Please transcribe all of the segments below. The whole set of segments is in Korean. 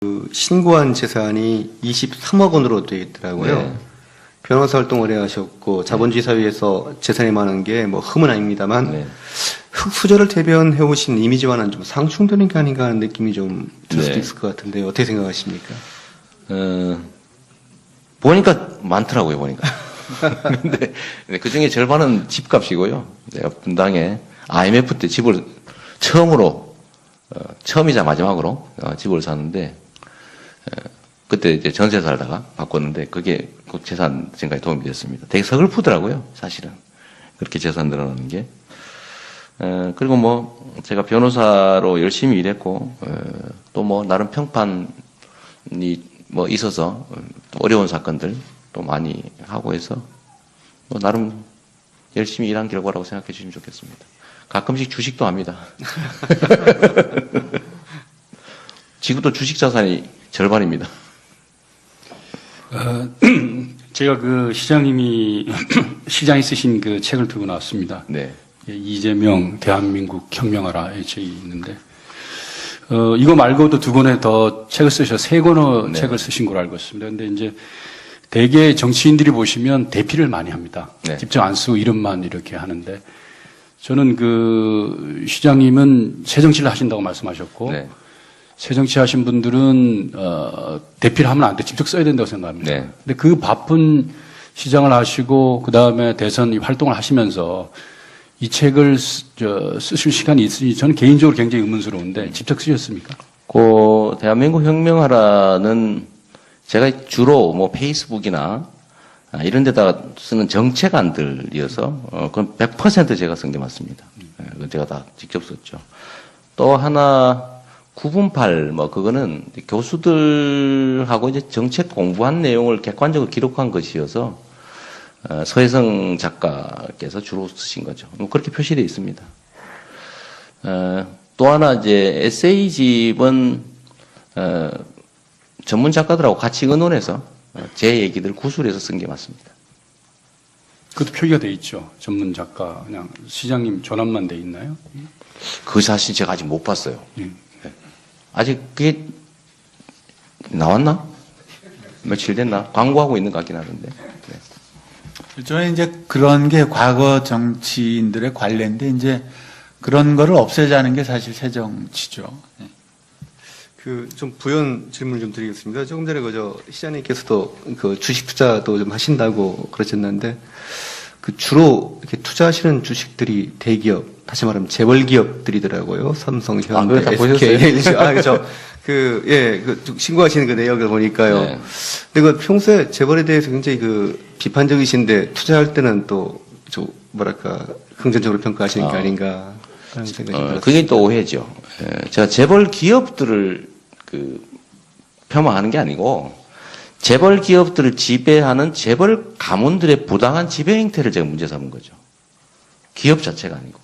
그 신고한 재산이 23억 원으로 되어 있더라고요. 네. 변호사 활동 오래 하셨고 자본주의 사회에서 재산이 많은 게 뭐 흠은 아닙니다만 네. 흑수저를 대변해 오신 이미지와는 좀 상충되는 게 아닌가 하는 느낌이 좀 들 수도 네. 있을 것 같은데 어떻게 생각하십니까? 보니까 많더라고요, 보니까. 근데 그 중에 절반은 집값이고요. 내가 분당에 IMF 때 집을 처음으로, 처음이자 마지막으로 집을 샀는데, 그때 이제 전세 살다가 바꿨는데 그게 그 재산 증가에 도움이 됐습니다. 되게 서글프더라고요, 사실은. 그렇게 재산 늘어나는 게. 그리고 뭐 제가 변호사로 열심히 일했고, 또 뭐 나름 평판이 뭐 있어서 또 어려운 사건들 또 많이 하고 해서 뭐 나름 열심히 일한 결과라고 생각해 주시면 좋겠습니다. 가끔씩 주식도 합니다. 지금도 주식 자산이 절반입니다. 제가 그 시장님이 시장이 쓰신 그 책을 들고 나왔습니다. 네. 예, 이재명 대한민국 혁명하라에 책이 있는데 이거 말고도 두 권의 더 책을 쓰셔 세 권의 네. 책을 쓰신 걸로 알고 있습니다. 근데 이제 대개 정치인들이 보시면 대피를 많이 합니다. 네. 직접 안 쓰고 이름만 이렇게 하는데 저는 그 시장님은 새정치를 하신다고 말씀하셨고 네. 새정치 하신 분들은 대피를 하면 안 돼. 직접 써야 된다고 생각합니다. 네. 근데 그 바쁜 시장을 하시고 그다음에 대선 활동을 하시면서 이 책을 쓰실 시간이 있으니 저는 개인적으로 굉장히 의문스러운데 직접 쓰셨습니까? 그 대한민국 혁명하라는 제가 주로 뭐 페이스북이나 이런 데다가 쓰는 정책안들이어서 그건 100% 제가 쓴 게 맞습니다. 그건 제가 다 직접 썼죠. 또 하나 9분 8 뭐 그거는 교수들하고 이제 정책 공부한 내용을 객관적으로 기록한 것이어서 서혜성 작가께서 주로 쓰신 거죠. 뭐 그렇게 표시되어 있습니다. 또 하나 이제 에세이집은 전문 작가들하고 같이 의논해서 제 얘기들 구술해서 쓴 게 맞습니다. 그것도 표기가 돼 있죠. 전문 작가 그냥 시장님 전환만 돼 있나요? 그 사실 제가 아직 못 봤어요. 예. 아직 그게 나왔나? 며칠 됐나? 광고하고 있는 것 같긴 하던데. 네. 저는 이제 그런 게 과거 정치인들의 관례인데 이제 그런 거를 없애자는 게 사실 새정치죠. 그 좀 부연 질문을 좀 드리겠습니다. 조금 전에 그저 시장님께서도 그 주식 투자도 좀 하신다고 그러셨는데 그 주로 이렇게 투자하시는 주식들이 대기업, 다시 말하면 재벌 기업들이더라고요. 삼성, 현대, 다 SK, 보셨어요? LG. 그렇죠. 신고하시는 그 내역을 보니까요. 네. 근데 그 평소에 재벌에 대해서 굉장히 그 비판적이신데 투자할 때는 또 좀 뭐랄까 긍정적으로 평가하시는 게 아닌가 하는 생각이 들었습니다. 그게 또 오해죠. 제가 재벌 기업들을 폄하하는 게 아니고 재벌 기업들을 지배하는 재벌 가문들의 부당한 지배 행태를 제가 문제 삼은 거죠. 기업 자체가 아니고.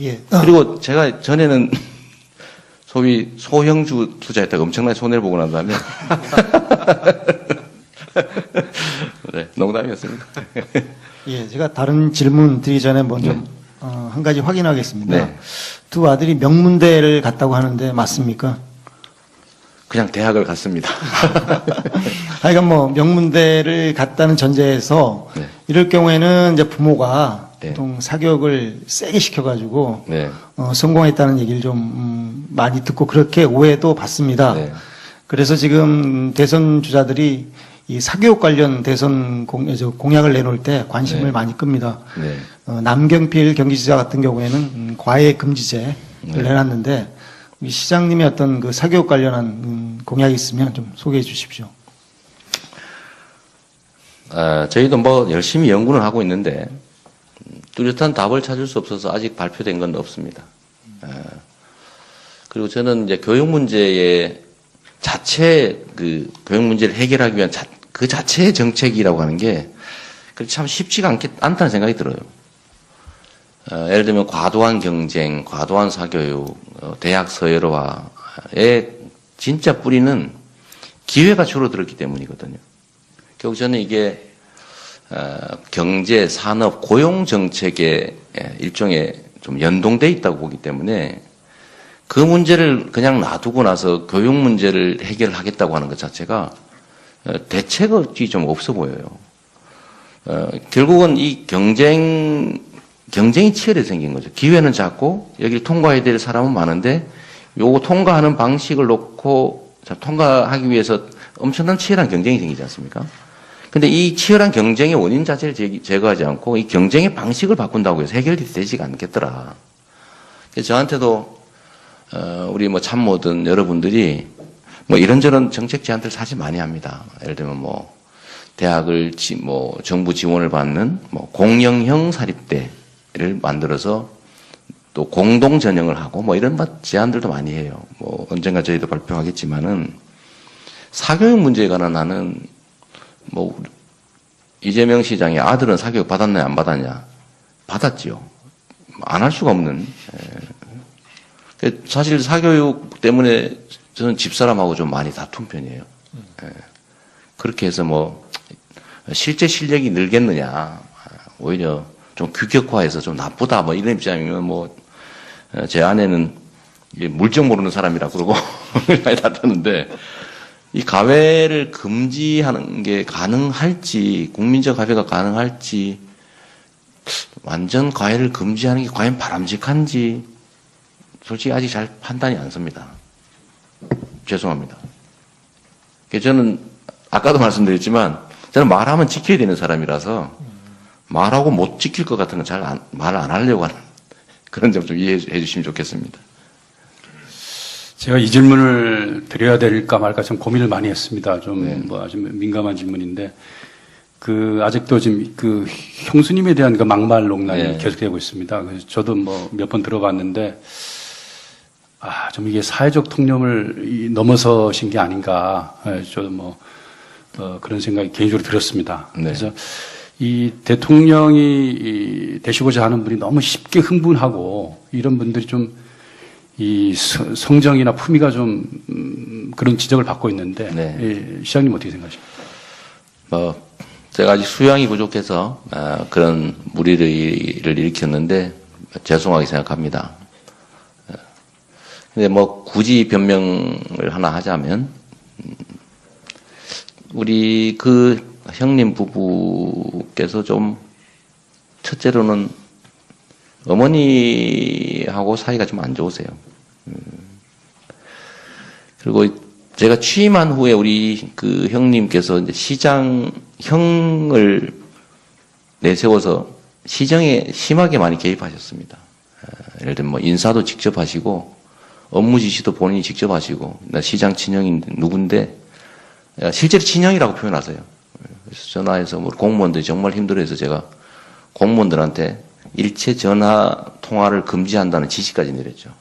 예. 그리고 제가 전에는 소위 소형주 투자했다가 엄청나게 손해를 보고 난 다음에 네, 농담이었습니다. 예, 제가 다른 질문 드리기 전에 먼저 한 가지 확인하겠습니다. 네. 두 아들이 명문대를 갔다고 하는데 맞습니까? 그냥 대학을 갔습니다. 하여간 뭐 명문대를 갔다는 전제에서 네. 이럴 경우에는 이제 부모가 네. 보통 사교육을 세게 시켜가지고 네. 성공했다는 얘기를 좀 많이 듣고 그렇게 오해도 받습니다. 네. 그래서 지금 대선 주자들이 이 사교육 관련 대선 공약을 내놓을 때 관심을 네. 많이 끕니다. 네. 남경필 경기지사 같은 경우에는 과외 금지제를 네. 내놨는데 우리 시장님의 어떤 그 사교육 관련한 공약이 있으면 좀 소개해 주십시오. 저희도 뭐 열심히 연구는 하고 있는데 뚜렷한 답을 찾을 수 없어서 아직 발표된 건 없습니다. 그리고 저는 이제 교육 문제의 자체 그 교육 문제를 해결하기 위한 그 자체의 정책이라고 하는 게 참 쉽지가 않다는 생각이 들어요. 예를 들면 과도한 경쟁, 과도한 사교육, 대학 서열화의 진짜 뿌리는 기회가 줄어들었기 때문이거든요. 결국 저는 이게 경제, 산업, 고용 정책의 일종의 좀 연동돼 있다고 보기 때문에 그 문제를 그냥 놔두고 나서 교육 문제를 해결하겠다고 하는 것 자체가 대책이 좀 없어 보여요. 결국은 이 경쟁이 치열하게 생긴 거죠. 기회는 작고 여기 통과해야 될 사람은 많은데 요거 통과하는 방식을 놓고 통과하기 위해서 엄청난 치열한 경쟁이 생기지 않습니까? 근데 이 치열한 경쟁의 원인 자체를 제거하지 않고 이 경쟁의 방식을 바꾼다고 해서 해결이 되지가 않겠더라. 그래서 저한테도 우리 뭐 참모든 여러분들이 뭐 이런저런 정책 제안들 사실 많이 합니다. 예를 들면 뭐 대학을 정부 지원을 받는 뭐 공영형 사립대를 만들어서 또 공동 전형을 하고 뭐 이런 제안들도 많이 해요. 뭐 언젠가 저희도 발표하겠지만은 사교육 문제에 관한 나는 뭐 이재명 시장의 아들은 사교육 받았냐 안 받았냐? 받았지요. 안 할 수가 없는. 사실 사교육 때문에 저는 집사람하고 좀 많이 다툰 편이에요. 그렇게 해서 뭐 실제 실력이 늘겠느냐? 오히려 좀 규격화해서 좀 나쁘다 뭐 이런 입장이면 뭐 제 아내는 물정 모르는 사람이라 그러고 많이 다투는데 이 가외를 금지하는 게 가능할지 국민적 가외가 가능할지 완전 가외를 금지하는 게 과연 바람직한지 솔직히 아직 잘 판단이 안 섭니다. 죄송합니다. 저는 아까도 말씀드렸지만 저는 말하면 지켜야 되는 사람이라서 말하고 못 지킬 것 같은 건 잘 말 안 하려고 하는 그런 점 좀 이해해 주시면 좋겠습니다. 제가 이 질문을 드려야 될까 말까 좀 고민을 많이 했습니다. 좀 네. 뭐 아주 민감한 질문인데 아직도 지금 형수님에 대한 막말 논란이 네. 계속되고 있습니다. 그래서 저도 뭐 몇 번 들어봤는데 좀 이게 사회적 통념을 넘어서신 게 아닌가. 저도 뭐 그런 생각이 개인적으로 들었습니다. 네. 그래서 이 대통령이 되시고자 하는 분이 너무 쉽게 흥분하고 이런 분들이 좀 이 성정이나 품위가 좀 그런 지적을 받고 있는데 네. 시장님 어떻게 생각하십니까? 제가 아직 수양이 부족해서 그런 무리를 일으켰는데 죄송하게 생각합니다. 근데 뭐 굳이 변명을 하나 하자면 우리 그 형님 부부께서 좀 첫째로는 어머니하고 사이가 좀 안 좋으세요. 그리고 제가 취임한 후에 우리 그 형님께서 이제 시장형을 내세워서 시정에 심하게 많이 개입하셨습니다. 예를 들면 뭐 인사도 직접 하시고 업무 지시도 본인이 직접 하시고 나 시장 친형인데 누군데 실제로 친형이라고 표현하세요. 그래서 전화해서 뭐 공무원들이 정말 힘들어해서 제가 공무원들한테 일체 전화 통화를 금지한다는 지시까지 내렸죠.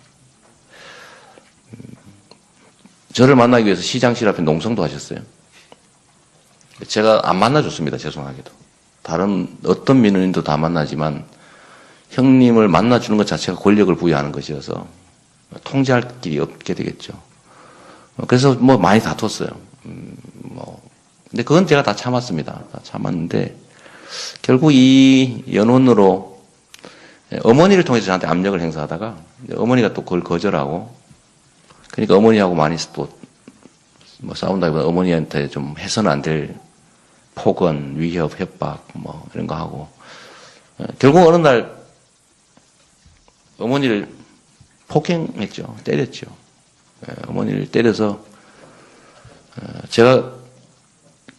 저를 만나기 위해서 시장실 앞에 농성도 하셨어요. 제가 안 만나줬습니다. 죄송하게도. 다른 어떤 민원인도 다 만나지만 형님을 만나주는 것 자체가 권력을 부여하는 것이어서 통제할 길이 없게 되겠죠. 그래서 뭐 많이 다퉜어요. 근데 그건 제가 다 참았습니다. 다 참았는데 결국 이 연원으로 어머니를 통해서 저한테 압력을 행사하다가 어머니가 또 그걸 거절하고 그러니까 어머니하고 많이 또 뭐 싸운다기보다 어머니한테 좀 해서는 안 될 폭언, 위협, 협박 뭐 이런 거 하고 결국 어느 날 어머니를 폭행했죠. 때렸죠. 어머니를 때려서 제가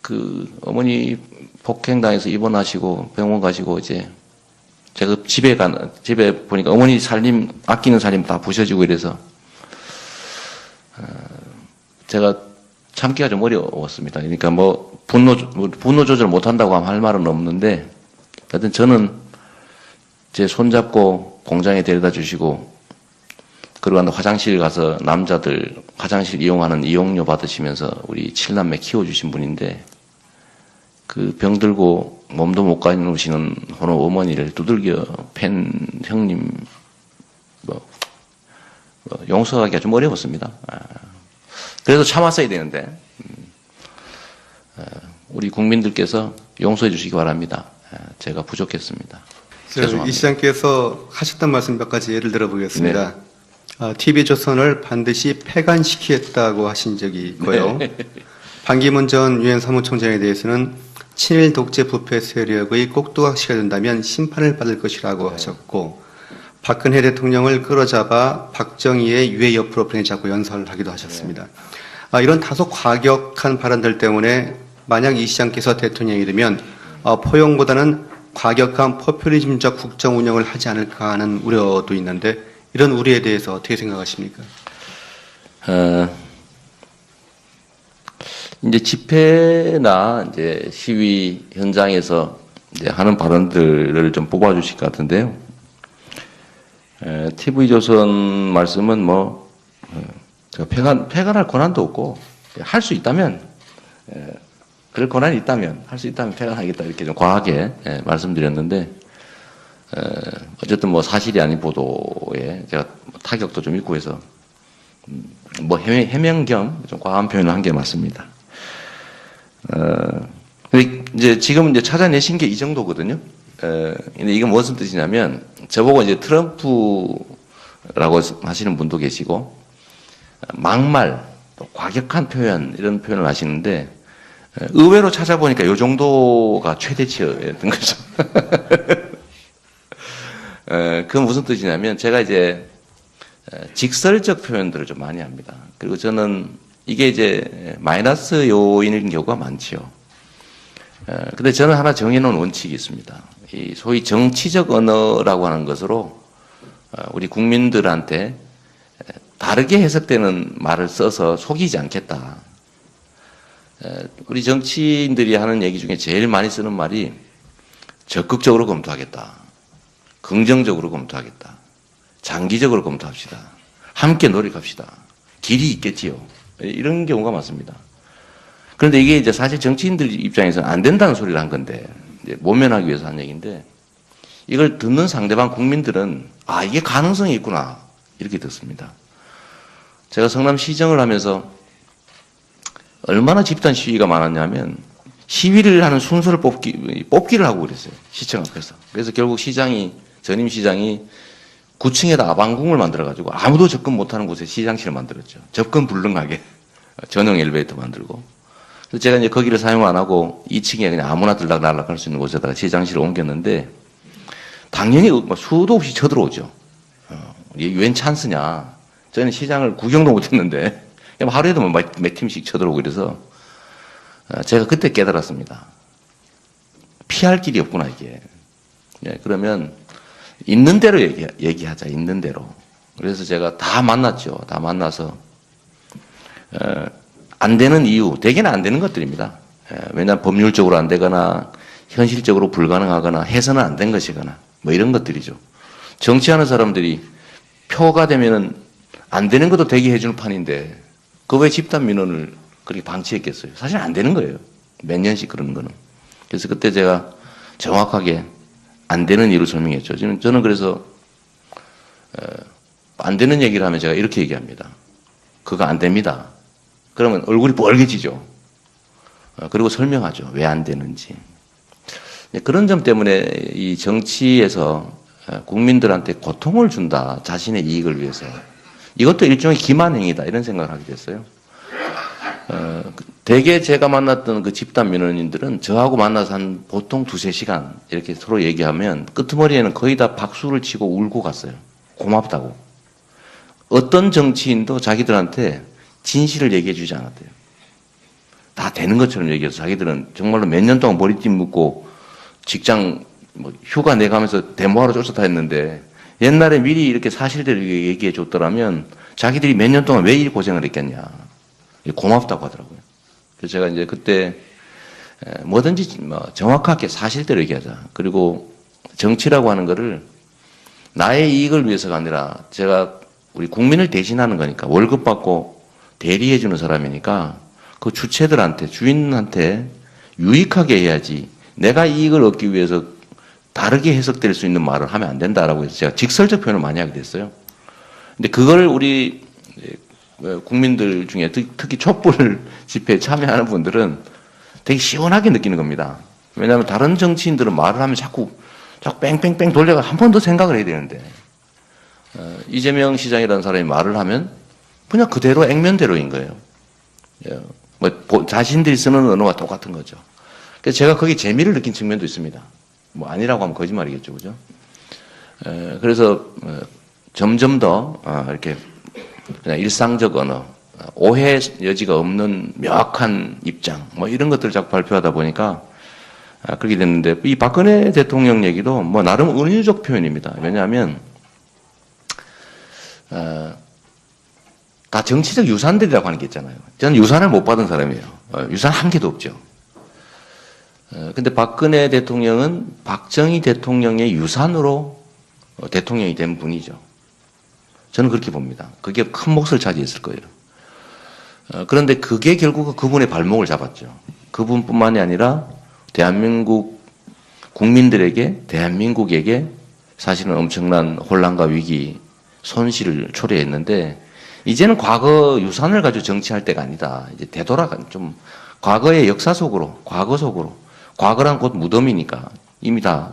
그 어머니 폭행당해서 입원하시고 병원 가시고 이제 제가 집에 보니까 어머니 살림 아끼는 살림 다 부셔지고 이래서 제가 참기가 좀 어려웠습니다. 그러니까 뭐 분노 조절 못 한다고 하면 할 말은 없는데 하여튼 저는 제 손잡고 공장에 데려다 주시고 그러고 화장실 가서 남자들 화장실 이용하는 이용료 받으시면서 우리 7남매 키워주신 분인데 그 병들고 몸도 못 가누시는 호노 어머니를 두들겨 팬 형님 용서하기가 좀 어려웠습니다. 그래도 참았어야 되는데 우리 국민들께서 용서해 주시기 바랍니다. 제가 부족했습니다. 이 시장께서 하셨던 말씀 몇 가지 예를 들어보겠습니다. 네. TV조선을 반드시 폐간시키겠다고 하신 적이 있고요. 반기문 전 유엔 사무총장에 대해서는 친일 독재 부패 세력의 꼭두각시가 된다면 심판을 받을 것이라고 하셨고, 박근혜 대통령을 끌어잡아 박정희의 유해 옆으로 보내자고 연설하기도 하셨습니다. 이런 다소 과격한 발언들 때문에 만약 이 시장께서 대통령이 되면 포용보다는 과격한 포퓰리즘적 국정 운영을 하지 않을까 하는 우려도 있는데, 이런 우려에 대해서 어떻게 생각하십니까? 이제 집회나 이제 시위 현장에서 이제 하는 발언들을 좀 뽑아주실 것 같은데요. TV조선 말씀은 뭐, 폐간할 권한도 없고, 할 수 있다면, 그럴 권한이 있다면, 할 수 있다면 폐간하겠다, 이렇게 좀 과하게 말씀드렸는데, 어쨌든 뭐 사실이 아닌 보도에 제가 타격도 좀 있고 해서, 뭐 해명 겸 좀 과한 표현을 한 게 맞습니다. 근데 이제 지금 이제 찾아내신 게 이 정도거든요. 근데 이건 무슨 뜻이냐면, 저보고 이제 트럼프라고 하시는 분도 계시고, 막말, 또 과격한 표현, 이런 표현을 하시는데, 의외로 찾아보니까 이 정도가 최대치였던 거죠. 그건 무슨 뜻이냐면, 제가 이제 직설적 표현들을 좀 많이 합니다. 그리고 저는 이게 이제 마이너스 요인인 경우가 많지요. 근데 저는 하나 정해놓은 원칙이 있습니다. 이 소위 정치적 언어라고 하는 것으로 우리 국민들한테 다르게 해석되는 말을 써서 속이지 않겠다. 우리 정치인들이 하는 얘기 중에 제일 많이 쓰는 말이 적극적으로 검토하겠다. 긍정적으로 검토하겠다. 장기적으로 검토합시다. 함께 노력합시다. 길이 있겠지요. 이런 경우가 많습니다. 그런데 이게 이제 사실 정치인들 입장에서는 안 된다는 소리를 한 건데, 이제 모면하기 위해서 한 얘기인데, 이걸 듣는 상대방 국민들은 이게 가능성이 있구나, 이렇게 듣습니다. 제가 성남시정을 하면서 얼마나 집단 시위가 많았냐면, 시위를 하는 순서를 뽑기를 하고 그랬어요. 시청 앞에서. 그래서 결국 전임 시장이 9층에다 아방궁을 만들어가지고 아무도 접근 못하는 곳에 시장실을 만들었죠. 접근 불능하게. 전용 엘리베이터 만들고. 그래서 제가 이제 거기를 사용 안 하고 2층에 그냥 아무나 들락날락 할 수 있는 곳에다가 시장실을 옮겼는데, 당연히 수도 없이 쳐들어오죠. 이게 웬 찬스냐. 저는 시장을 구경도 못 했는데, 하루에도 몇 팀씩 쳐들어오고 그래서, 제가 그때 깨달았습니다. 피할 길이 없구나, 이게. 그러면, 있는 대로 얘기하자, 있는 대로. 그래서 제가 다 만났죠. 다 만나서, 안 되는 이유, 대개는 안 되는 것들입니다. 왜냐하면 법률적으로 안 되거나, 현실적으로 불가능하거나, 해서는 안 된 것이거나, 뭐 이런 것들이죠. 정치하는 사람들이 표가 되면은 안 되는 것도 되게 해주는 판인데, 그 왜 집단 민원을 그렇게 방치했겠어요? 사실 안 되는 거예요. 몇 년씩 그러는 거는. 그래서 그때 제가 정확하게 안 되는 이유를 설명했죠. 저는 그래서 안 되는 얘기를 하면 제가 이렇게 얘기합니다. 그거 안 됩니다. 그러면 얼굴이 빨개지죠. 그리고 설명하죠. 왜 안 되는지. 그런 점 때문에 이 정치에서 국민들한테 고통을 준다. 자신의 이익을 위해서. 이것도 일종의 기만행위다. 이런 생각을 하게 됐어요. 대개 제가 만났던 그 집단 민원인들은 저하고 만나서 한 보통 2-3시간 이렇게 서로 얘기하면 끄트머리에는 거의 다 박수를 치고 울고 갔어요. 고맙다고. 어떤 정치인도 자기들한테 진실을 얘기해 주지 않았대요. 다 되는 것처럼 얘기해서 자기들은 정말로 몇 년 동안 머리띠 묶고 직장 휴가 내가면서 데모하러 쫓았다 했는데, 옛날에 미리 이렇게 사실대로 얘기해 줬더라면 자기들이 몇 년 동안 왜 이 고생을 했겠냐. 고맙다고 하더라고요. 그래서 제가 이제 그때 뭐든지 정확하게 사실대로 얘기하자. 그리고 정치라고 하는 거를 나의 이익을 위해서가 아니라 제가 우리 국민을 대신하는 거니까, 월급 받고 대리해 주는 사람이니까 그 주체들한테, 주인한테 유익하게 해야지, 내가 이익을 얻기 위해서 다르게 해석될 수 있는 말을 하면 안 된다라고 해서 제가 직설적 표현을 많이 하게 됐어요. 근데 그걸 우리 국민들 중에 특히 촛불 집회에 참여하는 분들은 되게 시원하게 느끼는 겁니다. 왜냐하면 다른 정치인들은 말을 하면 자꾸 뺑뺑뺑 돌려가 한 번 더 생각을 해야 되는데, 이재명 시장이라는 사람이 말을 하면 그냥 그대로 액면대로인 거예요. 예. 자신들이 쓰는 언어와 똑같은 거죠. 그래서 제가 거기 재미를 느낀 측면도 있습니다. 아니라고 하면 거짓말이겠죠, 그죠? 그래서 점점 더 이렇게 그냥 일상적 언어, 오해 여지가 없는 명확한 입장, 이런 것들을 자꾸 발표하다 보니까 그렇게 됐는데, 이 박근혜 대통령 얘기도 나름 은유적 표현입니다. 왜냐하면 다 정치적 유산들이라고 하는 게 있잖아요. 저는 유산을 못 받은 사람이에요. 유산 한 개도 없죠. 근데 박근혜 대통령은 박정희 대통령의 유산으로 대통령이 된 분이죠. 저는 그렇게 봅니다. 그게 큰 몫을 차지했을 거예요. 그런데 그게 결국은 그분의 발목을 잡았죠. 그분뿐만이 아니라 대한민국 국민들에게, 대한민국에게 사실은 엄청난 혼란과 위기, 손실을 초래했는데, 이제는 과거 유산을 가지고 정치할 때가 아니다. 이제 되돌아간 과거의 역사 속으로, 과거 속으로. 과거란 곧 무덤이니까 이미 다.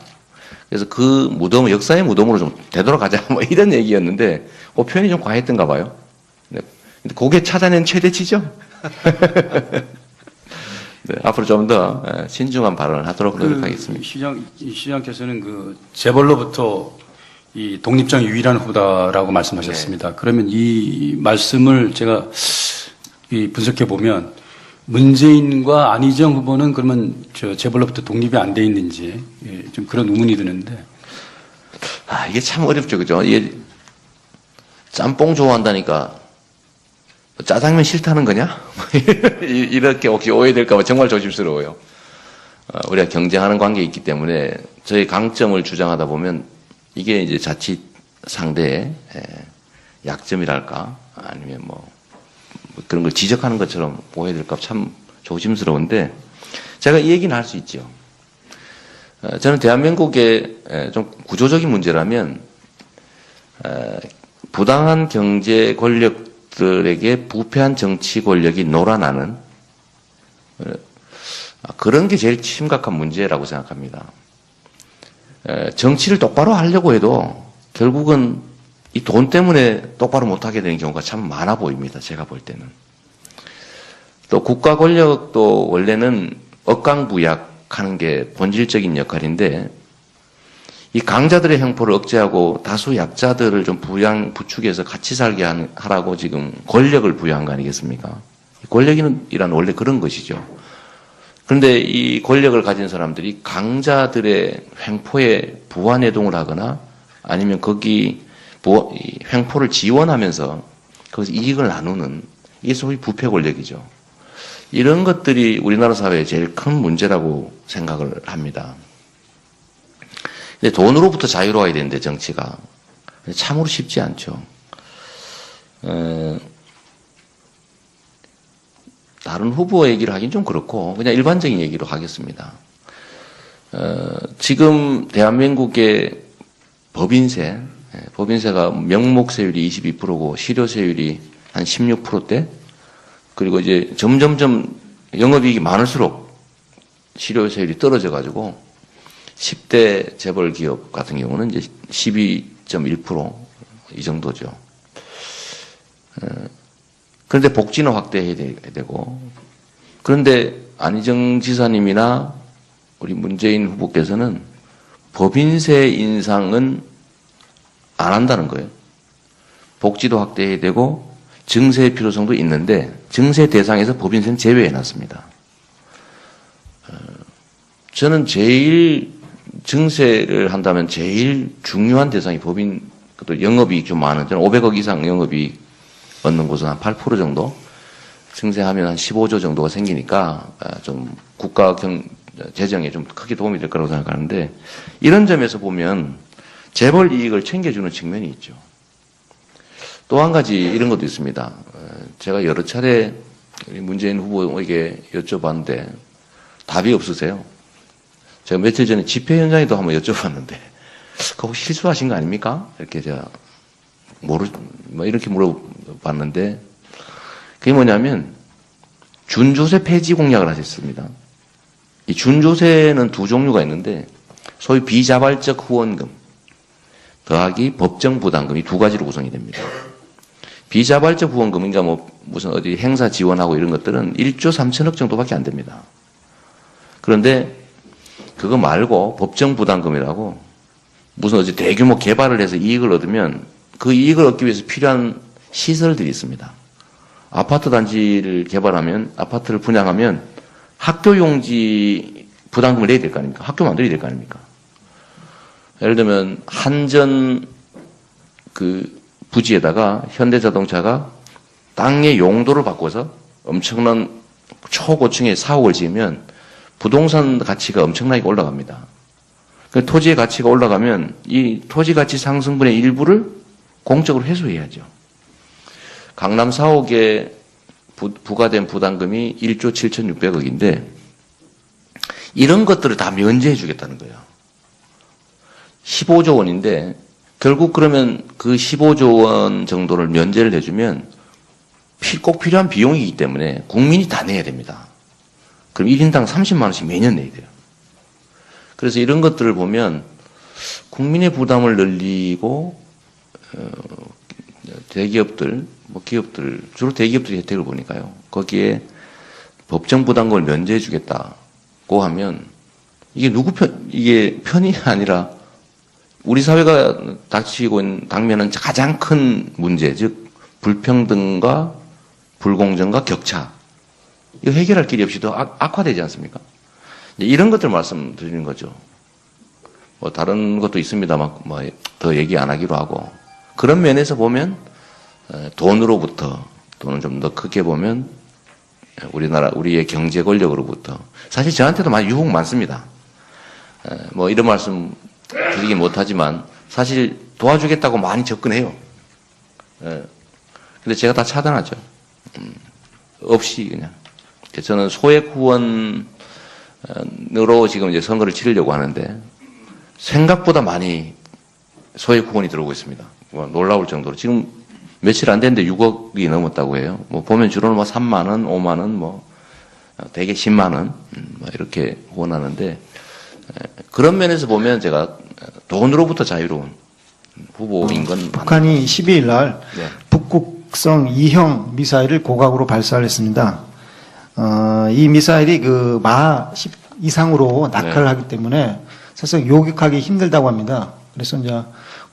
그래서 그 무덤, 역사의 무덤으로 좀 되돌아가자. 이런 얘기였는데, 표현이 좀 과했던가 봐요. 근데 그게 찾아낸 최대치죠? 네, 앞으로 좀 더 신중한 발언을 하도록 노력하겠습니다. 시장께서는 재벌로부터 이 독립적 유일한 후보다라고 말씀하셨습니다. 네. 그러면 이 말씀을 제가 분석해 보면 문재인과 안희정 후보는 그러면 재벌로부터 독립이 안 돼 있는지 좀 그런 의문이 드는데. 이게 참 어렵죠, 그죠? 이게 짬뽕 좋아한다니까 짜장면 싫다는 거냐? 이렇게 혹시 오해될까봐 정말 조심스러워요. 우리가 경쟁하는 관계에 있기 때문에 저희 강점을 주장하다 보면 이게 이제 자칫 상대의 약점이랄까 아니면 그런 걸 지적하는 것처럼 오해될까 참 조심스러운데 제가 이 얘기는 할 수 있죠. 저는 대한민국의 좀 구조적인 문제라면 부당한 경제 권력들에게 부패한 정치 권력이 놀아나는 그런 게 제일 심각한 문제라고 생각합니다. 정치를 똑바로 하려고 해도 결국은 이 돈 때문에 똑바로 못하게 되는 경우가 참 많아 보입니다. 제가 볼 때는. 또 국가 권력도 원래는 억강부약하는 게 본질적인 역할인데 이 강자들의 횡포를 억제하고 다수 약자들을 좀 부축해서 같이 살게 하라고 지금 권력을 부여한 거 아니겠습니까? 권력이란 원래 그런 것이죠. 그런데 이 권력을 가진 사람들이 강자들의 횡포에 부안해동을 하거나 아니면 거기 횡포를 지원하면서 거기서 이익을 나누는 이게 소위 부패 권력이죠. 이런 것들이 우리나라 사회의 제일 큰 문제라고 생각을 합니다. 근데 돈으로부터 자유로워야 되는데 정치가 참으로 쉽지 않죠. 다른 후보 얘기를 하긴 좀 그렇고 그냥 일반적인 얘기로 하겠습니다. 지금 대한민국의 법인세가 명목세율이 22%고 실효세율이 한 16%대 그리고 이제 점점점 영업이익이 많을수록 실효세율이 떨어져가지고 10대 재벌 기업 같은 경우는 이제 12.1% 이 정도죠. 그런데 복지는 확대해야 되고 그런데 안희정 지사님이나 우리 문재인 후보께서는 법인세 인상은 안 한다는 거예요. 복지도 확대해야 되고 증세 필요성도 있는데 증세 대상에서 법인세는 제외해놨습니다. 저는 제일 증세를 한다면 제일 중요한 대상이 법인, 또 영업이익 좀 많은, 저는 500억 이상 영업이익 얻는 곳은 한 8% 정도, 증세하면 한 15조 정도가 생기니까 좀 국가 재정에 좀 크게 도움이 될 거라고 생각하는데 이런 점에서 보면 재벌 이익을 챙겨주는 측면이 있죠. 또 한 가지 이런 것도 있습니다. 제가 여러 차례 문재인 후보에게 여쭤봤는데 답이 없으세요. 제가 며칠 전에 집회 현장에도 한번 여쭤봤는데 그거 혹시 실수하신 거 아닙니까? 이렇게 제가 이렇게 물어봤는데 그게 뭐냐면 준조세 폐지 공약을 하셨습니다. 이 준조세는 두 종류가 있는데 소위 비자발적 후원금, 더하기 법정 부담금이 두 가지로 구성이 됩니다. 비자발적 후원금인가 뭐 무슨 어디 행사 지원하고 이런 것들은 1조 3천억 정도밖에 안 됩니다. 그런데 그거 말고 법정 부담금이라고 무슨 어디 대규모 개발을 해서 이익을 얻으면 그 이익을 얻기 위해서 필요한 시설들이 있습니다. 아파트 단지를 개발하면, 아파트를 분양하면 학교 용지 부담금을 내야 될 거 아닙니까? 학교 만들어야 될 거 아닙니까? 예를 들면 한전 그 부지에다가 현대자동차가 땅의 용도를 바꿔서 엄청난 초고층의 사옥을 지으면 부동산 가치가 엄청나게 올라갑니다. 그 토지의 가치가 올라가면 이 토지 가치 상승분의 일부를 공적으로 회수해야죠. 강남 사옥에 부과된 부담금이 1조 7,600억인데 이런 것들을 다 면제해 주겠다는 거예요. 15조 원인데 결국 그러면 그 15조 원 정도를 면제를 해주면 꼭 필요한 비용이기 때문에 국민이 다 내야 됩니다. 그럼 1인당 30만 원씩 매년 내야 돼요. 그래서 이런 것들을 보면 국민의 부담을 늘리고 대기업들, 뭐 기업들, 주로 대기업들이 혜택을 보니까요. 거기에 법정 부담금을 면제해 주겠다고 하면 이게 이게 편이 아니라 우리 사회가 닥치고 있는 당면은 가장 큰 문제, 즉 불평등과 불공정과 격차. 이거 해결할 길이 없이 더 악화되지 않습니까? 이런 것들 말씀드리는 거죠. 뭐 다른 것도 있습니다만 뭐 더 얘기 안 하기로 하고 그런 면에서 보면 돈으로부터 또는 좀 더 크게 보면 우리의 경제 권력으로부터 사실 저한테도 많이 유혹 많습니다. 뭐 이런 말씀 드리긴 못하지만 사실 도와주겠다고 많이 접근해요. 근데 제가 다 차단하죠. 없이 그냥. 저는 소액 후원으로 지금 이제 선거를 치르려고 하는데 생각보다 많이 소액 후원이 들어오고 있습니다. 뭐 놀라울 정도로 지금 며칠 안 됐는데 6억이 넘었다고 해요. 뭐 보면 주로는 뭐 3만 원, 5만 원, 뭐 대개 10만 원 뭐 이렇게 후원하는데 그런 면에서 보면 제가 돈으로부터 자유로운 후보인 건 북한이 12일 날 네. 북극성 2형 미사일을 고각으로 발사를 했습니다. 이 미사일이 그 마 10 이상으로 낙하를 네. 하기 때문에 사실 요격하기 힘들다고 합니다. 그래서 이제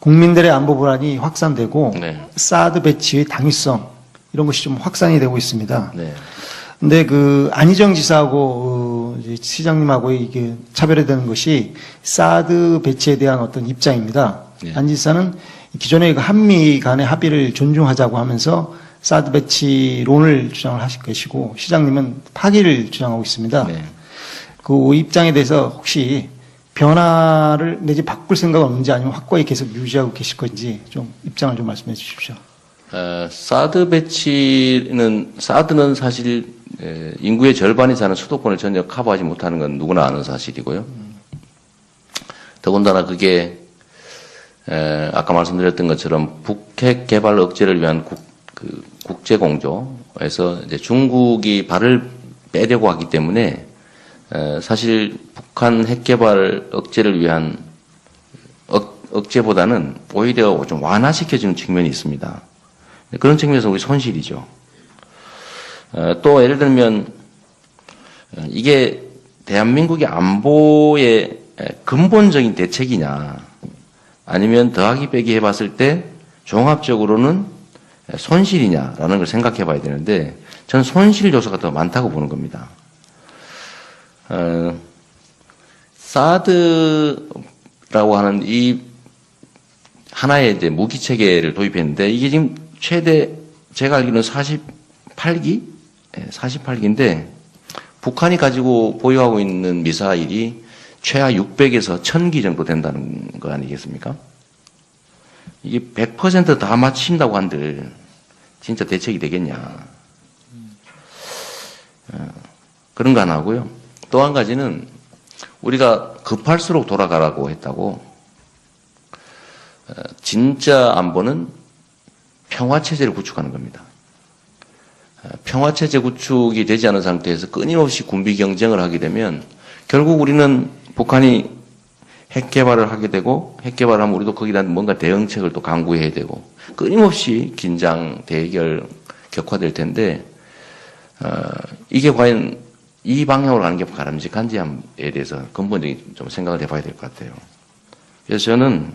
국민들의 안보 불안이 확산되고 네. 사드 배치의 당위성 이런 것이 좀 확산이 되고 있습니다. 네. 근데 그 안희정 지사하고 이제 시장님하고 이게 차별이 되는 것이 사드 배치에 대한 어떤 입장입니다. 네. 안 지사는 기존의 그 한미 간의 합의를 존중하자고 하면서 사드 배치론을 주장을 하실 것이고 시장님은 파기를 주장하고 있습니다. 네. 그 입장에 대해서 혹시 변화를 내지 바꿀 생각은 없는지 아니면 확고히 계속 유지하고 계실 건지 좀 입장을 좀 말씀해 주십시오. 사드는 사실 인구의 절반이 사는 수도권을 전혀 커버하지 못하는 건 누구나 아는 사실이고요. 더군다나 그게 아까 말씀드렸던 것처럼 북핵 개발 억제를 위한 국제공조에서 이제 중국이 발을 빼려고 하기 때문에 사실 북한 핵 개발 억제를 위한 억제보다는 오히려 좀 완화시켜주는 측면이 있습니다. 그런 측면에서 우리 손실이죠. 또 예를 들면 이게 대한민국의 안보의 근본적인 대책이냐 아니면 더하기 빼기 해봤을 때 종합적으로는 손실이냐라는 걸 생각해 봐야 되는데 저는 손실 요소가 더 많다고 보는 겁니다. 사드라고 하는 이 하나의 이제 무기 체계를 도입했는데 이게 지금 최대 제가 알기로는 48기인데 북한이 가지고 보유하고 있는 미사일이 최하 600에서 1000기 정도 된다는 거 아니겠습니까? 이게 100% 다 맞춘다고 한들 진짜 대책이 되겠냐. 그런 거 안 하고요. 또 한 가지는 우리가 급할수록 돌아가라고 했다고 진짜 안보는 평화체제를 구축하는 겁니다. 평화체제 구축이 되지 않은 상태에서 끊임없이 군비 경쟁을 하게 되면 결국 우리는 북한이 핵 개발을 하게 되고 핵 개발하면 우리도 거기에 대한 뭔가 대응책을 또 강구해야 되고 끊임없이 긴장, 대결 격화될 텐데 이게 과연 이 방향으로 가는 게 바람직한지에 대해서 근본적인 좀 생각을 해봐야 될 것 같아요. 그래서 저는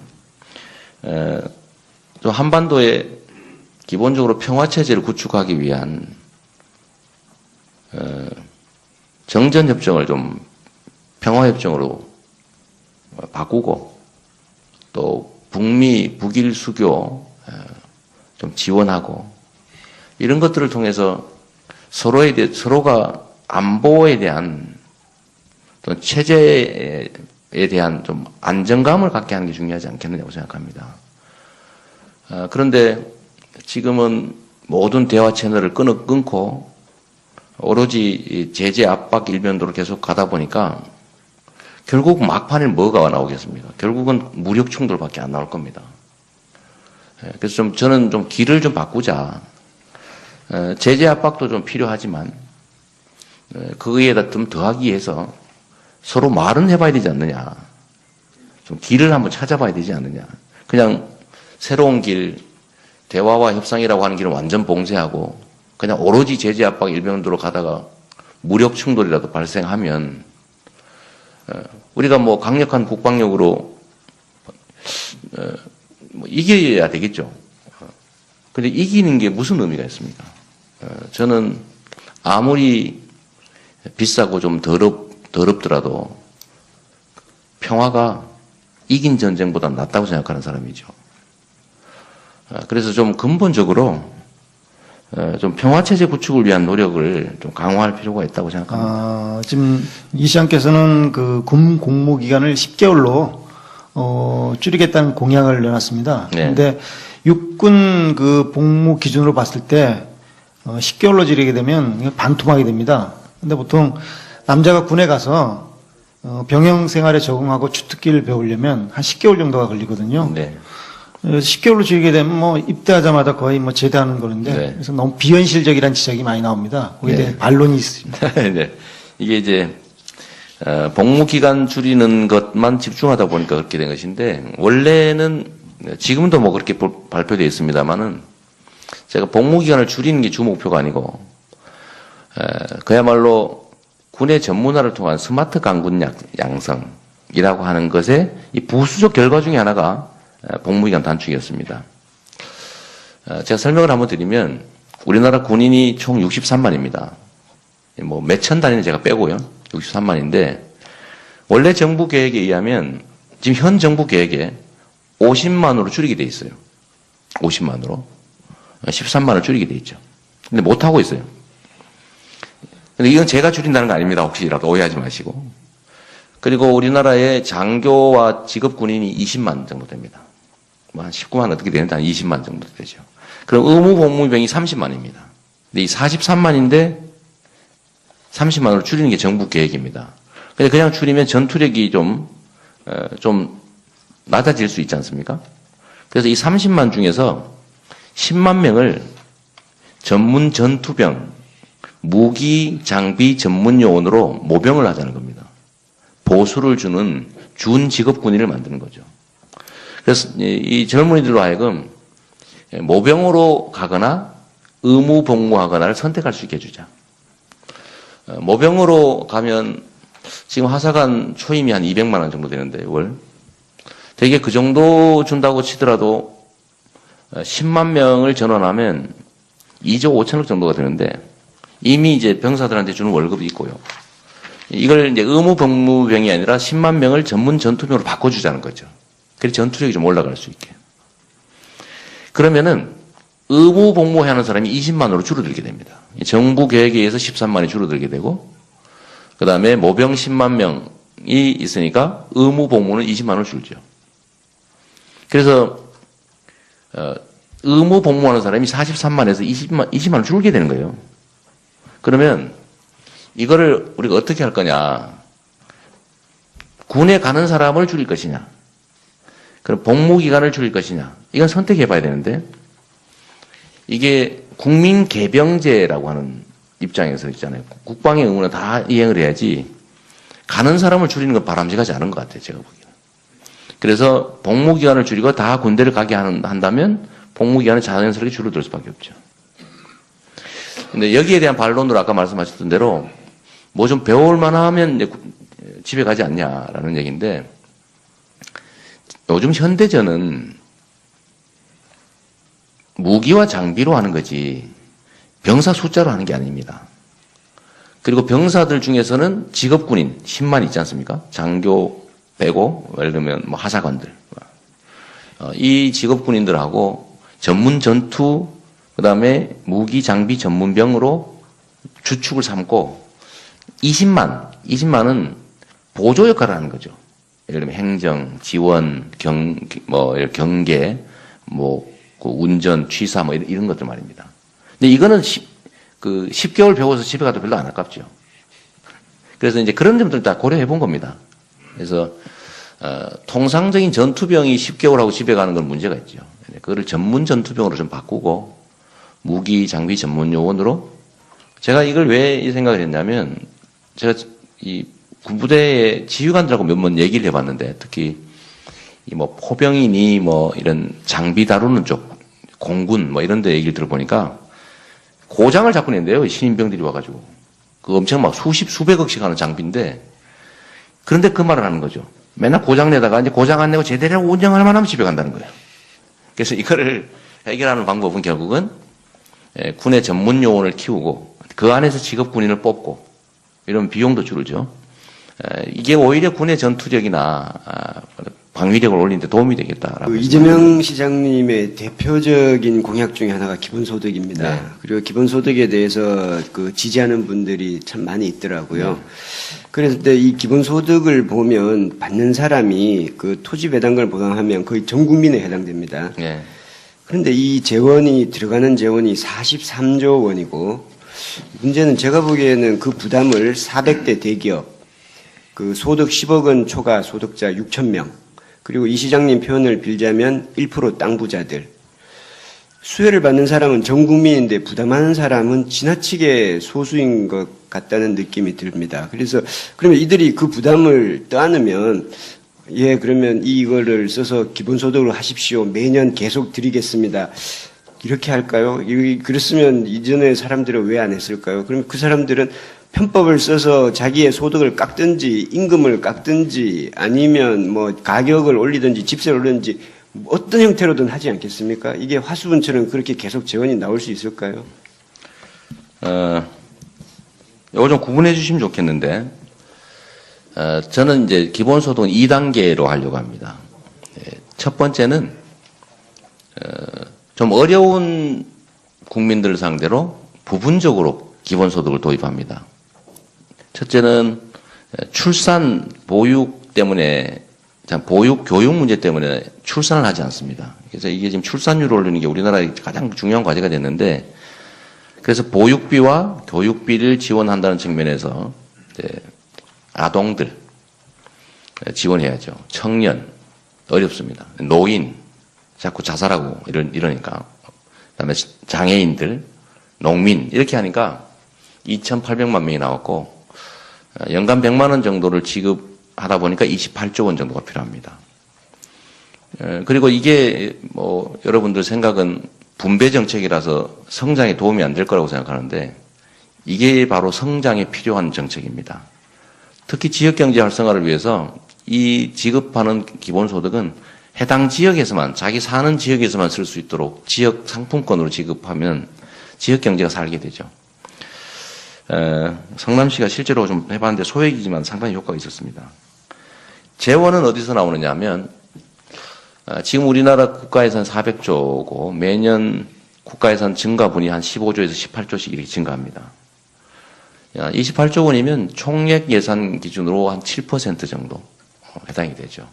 좀 한반도에 기본적으로 평화 체제를 구축하기 위한 정전 협정을 좀 평화 협정으로 바꾸고 또 북미 북일 수교 좀 지원하고 이런 것들을 통해서 서로가 안보에 대한 또 체제에 대한 좀 안정감을 갖게 하는 게 중요하지 않겠느냐고 생각합니다. 그런데 지금은 모든 대화 채널을 끊고 오로지 제재 압박 일변도로 계속 가다 보니까 결국 막판에 뭐가 나오겠습니까? 결국은 무력 충돌밖에 안 나올 겁니다. 그래서 저는 좀 길을 좀 바꾸자. 제재 압박도 좀 필요하지만 거기에다 좀 더하기 위해서 서로 말은 해봐야 되지 않느냐. 좀 길을 한번 찾아봐야 되지 않느냐. 그냥 새로운 길, 대화와 협상이라고 하는 길은 완전 봉쇄하고 그냥 오로지 제재 압박 일변도로 가다가 무력 충돌이라도 발생하면 우리가 뭐 강력한 국방력으로 이겨야 되겠죠. 근데 이기는 게 무슨 의미가 있습니까? 저는 아무리 비싸고 좀 더럽더라도 평화가 이긴 전쟁보다 낫다고 생각하는 사람이죠. 그래서 좀 근본적으로 좀 평화체제 구축을 위한 노력을 좀 강화할 필요가 있다고 생각합니다. 지금 이 시장께서는 그 군 복무 기간을 10개월로 줄이겠다는 공약을 내놨습니다. 네. 그런데 육군 그 복무 기준으로 봤을 때 10개월로 줄이게 되면 반토막이 됩니다. 근데 보통 남자가 군에 가서 병영 생활에 적응하고 주특기를 배우려면 한 10개월 정도가 걸리거든요. 네. 10개월로 줄이게 되면 뭐 입대하자마자 거의 뭐 제대하는 거는데 네. 그래서 너무 비현실적이라는 지적이 많이 나옵니다. 거기에 네. 대해 반론이 있습니다. 네. 이게 이제 복무 기간 줄이는 것만 집중하다 보니까 그렇게 된 것인데 원래는 지금도 뭐 그렇게 발표되어 있습니다만은 제가 복무 기간을 줄이는 게 주 목표가 아니고 그야말로 군의 전문화를 통한 스마트 강군 양성이라고 하는 것의 이 부수적 결과 중에 하나가 복무기간 단축이었습니다. 제가 설명을 한번 드리면 우리나라 군인이 총 63만입니다. 뭐 몇천 단위는 제가 빼고요. 63만인데 원래 정부 계획에 의하면 지금 현 정부 계획에 50만으로 줄이게 돼 있어요. 50만으로. 13만을 줄이게 돼 있죠. 근데 못하고 있어요. 근데 이건 제가 줄인다는 거 아닙니다. 혹시라도 오해하지 마시고. 그리고 우리나라의 장교와 직업 군인이 20만 정도 됩니다. 뭐 한 19만 어떻게 되는데 한 20만 정도 되죠. 그럼 의무 복무병이 30만입니다. 근데 이 43만인데 30만으로 줄이는 게 정부 계획입니다. 근데 그냥 줄이면 전투력이 좀 낮아질 수 있지 않습니까? 그래서 이 30만 중에서 10만 명을 전문 전투병, 무기, 장비 전문 요원으로 모병을 하자는 겁니다. 보수를 주는 준 직업 군인을 만드는 거죠. 그래서 이 젊은이들로 하여금 모병으로 가거나 의무 복무하거나를 선택할 수 있게 해주자. 모병으로 가면 지금 하사관 초임이 한 200만 원 정도 되는데 월. 되게 그 정도 준다고 치더라도 10만 명을 전원하면 2조 5천억 정도가 되는데 이미 이제 병사들한테 주는 월급이 있고요. 이걸 이제 의무 복무병이 아니라 10만 명을 전문 전투병으로 바꿔주자는 거죠. 그래서 전투력이 좀 올라갈 수 있게. 그러면은 의무 복무하는 사람이 20만으로 줄어들게 됩니다. 정부 계획에 의해서 13만이 줄어들게 되고 그 다음에 모병 10만 명이 있으니까 의무 복무는 20만을 줄죠. 그래서 의무 복무하는 사람이 43만에서 20만을 줄게 되는 거예요. 그러면 이거를 우리가 어떻게 할 거냐. 군에 가는 사람을 줄일 것이냐. 그럼 복무기간을 줄일 것이냐. 이건 선택해 봐야 되는데 이게 국민개병제라고 하는 입장에서 있잖아요. 국방의 의무는 다 이행을 해야지 가는 사람을 줄이는 건 바람직하지 않은 것 같아요. 제가 보기에는. 그래서 복무기간을 줄이고 다 군대를 가게 한다면 복무기간은 자연스럽게 줄어들 수밖에 없죠. 근데 여기에 대한 반론으로 아까 말씀하셨던 대로 뭐 좀 배울 만하면 이제 집에 가지 않냐라는 얘기인데, 요즘 현대전은 무기와 장비로 하는 거지 병사 숫자로 하는 게 아닙니다. 그리고 병사들 중에서는 직업군인 10만 있지 않습니까? 장교 빼고 예를 들면 뭐 하사관들, 이 직업군인들하고 전문 전투, 그다음에 무기 장비 전문병으로 주축을 삼고 20만은 보조 역할을 하는 거죠. 예를 들면 행정, 지원, 경계, 그 운전, 취사 이런 것들 말입니다. 근데 이거는 10개월 배워서 집에 가도 별로 안 아깝죠. 그래서 이제 그런 점들 다 고려해 본 겁니다. 그래서 통상적인 전투병이 10개월 하고 집에 가는 건 문제가 있죠. 그거를 전문 전투병으로 좀 바꾸고 무기 장비 전문 요원으로, 제가 이걸 왜 이 생각을 했냐면, 제가 이 군부대의 지휘관들하고 몇 번 얘기를 해봤는데, 특히 이 뭐 포병이니 뭐 이런 장비 다루는 쪽, 공군 뭐 이런 데 얘기를 들어보니까 고장을 자꾸 낸대요. 신인병들이 와가지고. 그 엄청 막 수백억씩 하는 장비인데, 그런데 그 말을 하는 거죠. 맨날 고장 내다가 이제 고장 안 내고 제대로 운영할 만하면 집에 간다는 거예요. 그래서 이거를 해결하는 방법은 결국은 군의 전문 요원을 키우고 그 안에서 직업 군인을 뽑고 이런 비용도 줄죠. 이게 오히려 군의 전투력이나 방위력을 올리는 데 도움이 되겠다라고. 이재명 시장님의 대표적인 공약 중에 하나가 기본소득입니다. 네. 그리고 기본소득에 대해서 지지하는 분들이 참 많이 있더라고요. 네. 그래서 이 기본소득을 보면 받는 사람이 토지 배당금을 보강하면 거의 전 국민에 해당됩니다. 네. 그런데 이 재원이 들어가는 재원이 43조 원이고, 문제는 제가 보기에는 그 부담을 400대 대기업, 소득 10억 원 초과 소득자 6,000명, 그리고 이 시장님 표현을 빌자면 1% 땅 부자들, 수혜를 받는 사람은 전 국민인데 부담하는 사람은 지나치게 소수인 것 같다는 느낌이 듭니다. 그래서 그러면 이들이 그 부담을 떠안으면, 그러면 이거를 써서 기본소득으로 하십시오. 매년 계속 드리겠습니다. 이렇게 할까요? 그랬으면 이전에 사람들은 왜 안 했을까요? 그러면 그 사람들은 편법을 써서 자기의 소득을 깎든지 임금을 깎든지 아니면 뭐 가격을 올리든지 집세를 올리든지 어떤 형태로든 하지 않겠습니까? 이게 화수분처럼 그렇게 계속 재원이 나올 수 있을까요? 이거 좀 구분해 주시면 좋겠는데, 저는 이제 기본소득은 2단계로 하려고 합니다. 첫 번째는 좀 어려운 국민들 상대로 부분적으로 기본소득을 도입합니다. 첫째는 출산, 보육 때문에, 보육, 교육 문제 때문에 출산을 하지 않습니다. 그래서 이게 지금 출산율을 올리는 게 우리나라의 가장 중요한 과제가 됐는데, 그래서 보육비와 교육비를 지원한다는 측면에서 이제 아동들 지원해야죠. 청년 어렵습니다. 노인 자꾸 자살하고 이러니까, 그다음에 장애인들, 농민 이렇게 하니까 2,800만 명이 나왔고, 연간 100만 원 정도를 지급하다 보니까 28조 원 정도가 필요합니다. 그리고 이게 뭐 여러분들 생각은 분배 정책이라서 성장에 도움이 안 될 거라고 생각하는데, 이게 바로 성장에 필요한 정책입니다. 특히 지역경제 활성화를 위해서 이 지급하는 기본소득은 해당 지역에서만, 자기 사는 지역에서만 쓸 수 있도록 지역 상품권으로 지급하면 지역경제가 살게 되죠. 성남시가 실제로 좀 해봤는데 소액이지만 상당히 효과가 있었습니다. 재원은 어디서 나오느냐 하면, 지금 우리나라 국가예산 400조고 매년 국가예산 증가분이 한 15조에서 18조씩 이렇게 증가합니다. 28조 원이면 총액 예산 기준으로 한 7% 정도 해당이 되죠.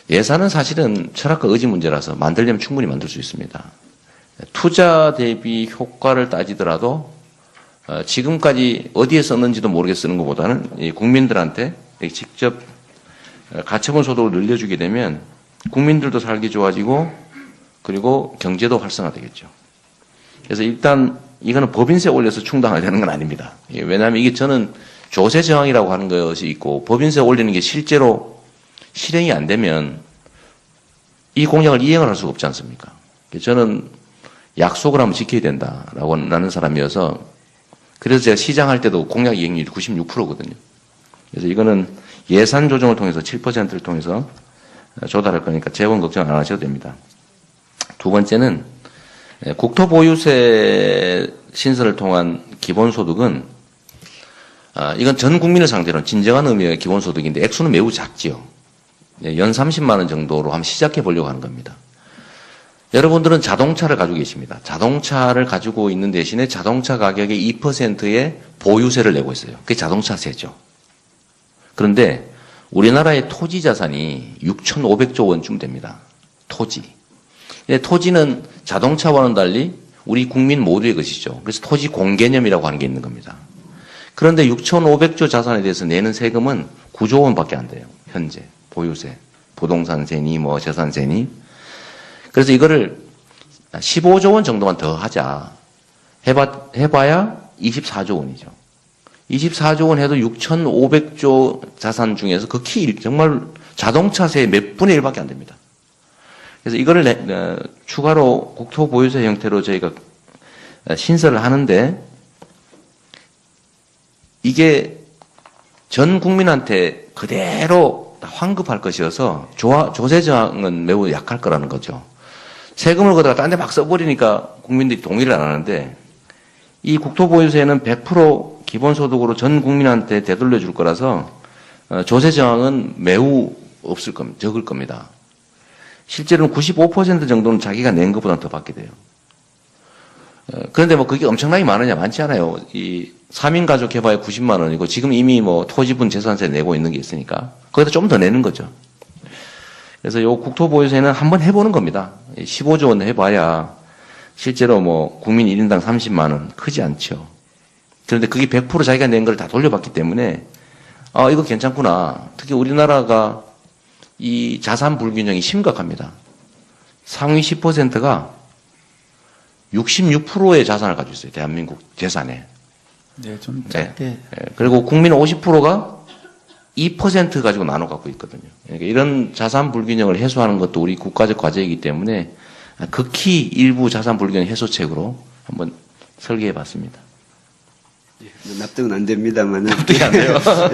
예산은 사실은 철학과 의지 문제라서 만들려면 충분히 만들 수 있습니다. 투자 대비 효과를 따지더라도 지금까지 어디에 썼는지도 모르게 쓰는 것보다는 국민들한테 직접 가처분 소득을 늘려주게 되면 국민들도 살기 좋아지고 그리고 경제도 활성화되겠죠. 그래서 일단 이거는 법인세 올려서 충당하게 되는 건 아닙니다. 왜냐하면 이게 저는 조세 저항이라고 하는 것이 있고, 법인세 올리는 게 실제로 실행이 안 되면 이 공약을 이행을 할 수가 없지 않습니까? 저는 약속을 한번 지켜야 된다라고 하는 사람이어서 그래서 제가 시장할 때도 공약 이행률이 96%거든요. 그래서 이거는 예산 조정을 통해서 7%를 통해서 조달할 거니까 재원 걱정 안 하셔도 됩니다. 두 번째는 국토보유세 신설을 통한 기본소득은 이건 전 국민을 상대로 진정한 의미의 기본소득인데 액수는 매우 작지요. 연 30만 원 정도로 한번 시작해 보려고 하는 겁니다. 여러분들은 자동차를 가지고 계십니다. 자동차를 가지고 있는 대신에 자동차 가격의 2%의 보유세를 내고 있어요. 그게 자동차세죠. 그런데 우리나라의 토지 자산이 6,500조 원쯤 됩니다. 토지. 근데 토지는 자동차와는 달리 우리 국민 모두의 것이죠. 그래서 토지 공개념이라고 하는 게 있는 겁니다. 그런데 6,500조 자산에 대해서 내는 세금은 9조 원밖에 안 돼요. 현재 보유세, 부동산세니 뭐 재산세니. 그래서 이거를 15조 원 정도만 더 하자. 해봐야 24조 원이죠. 24조 원 해도 6,500조 자산 중에서 극히 정말 자동차세 몇 분의 1밖에 안 됩니다. 그래서 이거를 추가로 국토보유세 형태로 저희가 신설을 하는데 이게 전 국민한테 그대로 환급할 것이어서 조세저항은 매우 약할 거라는 거죠. 세금을 거다가 딴 데 막 써버리니까 국민들이 동의를 안 하는데 이 국토보유세는 100% 기본소득으로 전 국민한테 되돌려 줄 거라서 조세저항은 매우 없을 겁니다. 적을 겁니다. 실제로는 95% 정도는 자기가 낸 것보다 더 받게 돼요. 그런데 뭐 그게 엄청나게 많으냐? 많지 않아요. 이 3인 가족 해봐야 90만 원이고 지금 이미 뭐 토지분 재산세 내고 있는 게 있으니까 거기다 좀 더 내는 거죠. 그래서 요 국토보유세는 한번 해보는 겁니다. 15조 원 해봐야 실제로 뭐 국민 1인당 30만 원 크지 않죠. 그런데 그게 100% 자기가 낸 걸 다 돌려받기 때문에 이거 괜찮구나. 특히 우리나라가 이 자산 불균형이 심각합니다. 상위 10%가 66%의 자산을 가지고 있어요. 대한민국 재산에. 네, 좀 짧게. 그리고 국민 50%가 2% 가지고 나눠 갖고 있거든요. 그러니까 이런 자산 불균형을 해소하는 것도 우리 국가적 과제이기 때문에 극히 일부 자산 불균형 해소책으로 한번 설계해 봤습니다. 납득은 안 됩니다만은. 납득이 안 돼요.